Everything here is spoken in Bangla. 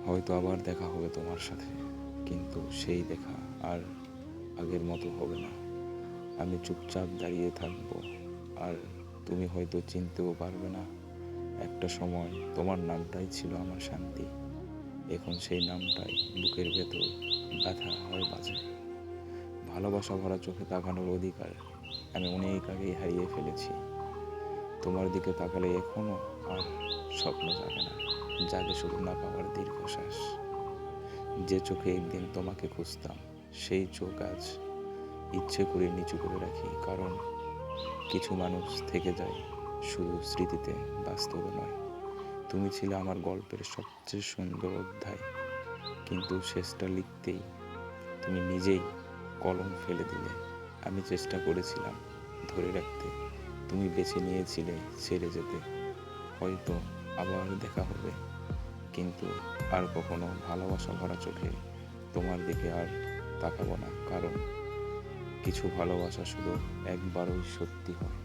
হয়তো আবার দেখা হবে তোমার সাথে, কিন্তু সেই দেখা আর আগের মতো হবে না। আমি চুপচাপ দাঁড়িয়ে থাকবো, আর তুমি হয়তো চিনতেও পারবে না। একটা সময় তোমার নামটাই ছিল আমার শান্তি, এখন সেই নামটাই বুকের ভেতর ব্যথা হয়ে বাজে। ভালোবাসা ভরা চোখে তাকানোর অধিকার আমি অনেক আগেই হারিয়ে ফেলেছি। তোমার দিকে তাকালে এখনো আর স্বপ্ন জাগে না, জাগে শুধু না পাওয়ার দীর্ঘশ্বাস। যে চোখে একদিন তোমাকে খুঁজতাম, সেই চোখ আজ ইচ্ছে করে নিচু করে রাখি, কারণ কিছু মানুষ থেকে যায় শুধু স্মৃতিতে, বাস্তবে নয়। তুমি ছিলে আমার গল্পের সবচেয়ে সুন্দর অধ্যায়, কিন্তু শেষটা লিখতেই তুমি নিজেই কলম ফেলে দিলে। আমি চেষ্টা করেছিলাম ধরে রাখতে, তুমি বেছে নিয়েছিলে ছেড়ে যেতে। হয়তো আবার দেখা হবে, কিন্তু আর কখনো ভালোবাসা ভরা চোখে তোমার দিকে আর তাকাবো না, কারণ কিছু ভালোবাসা শুধু একবারই সত্যি হয়।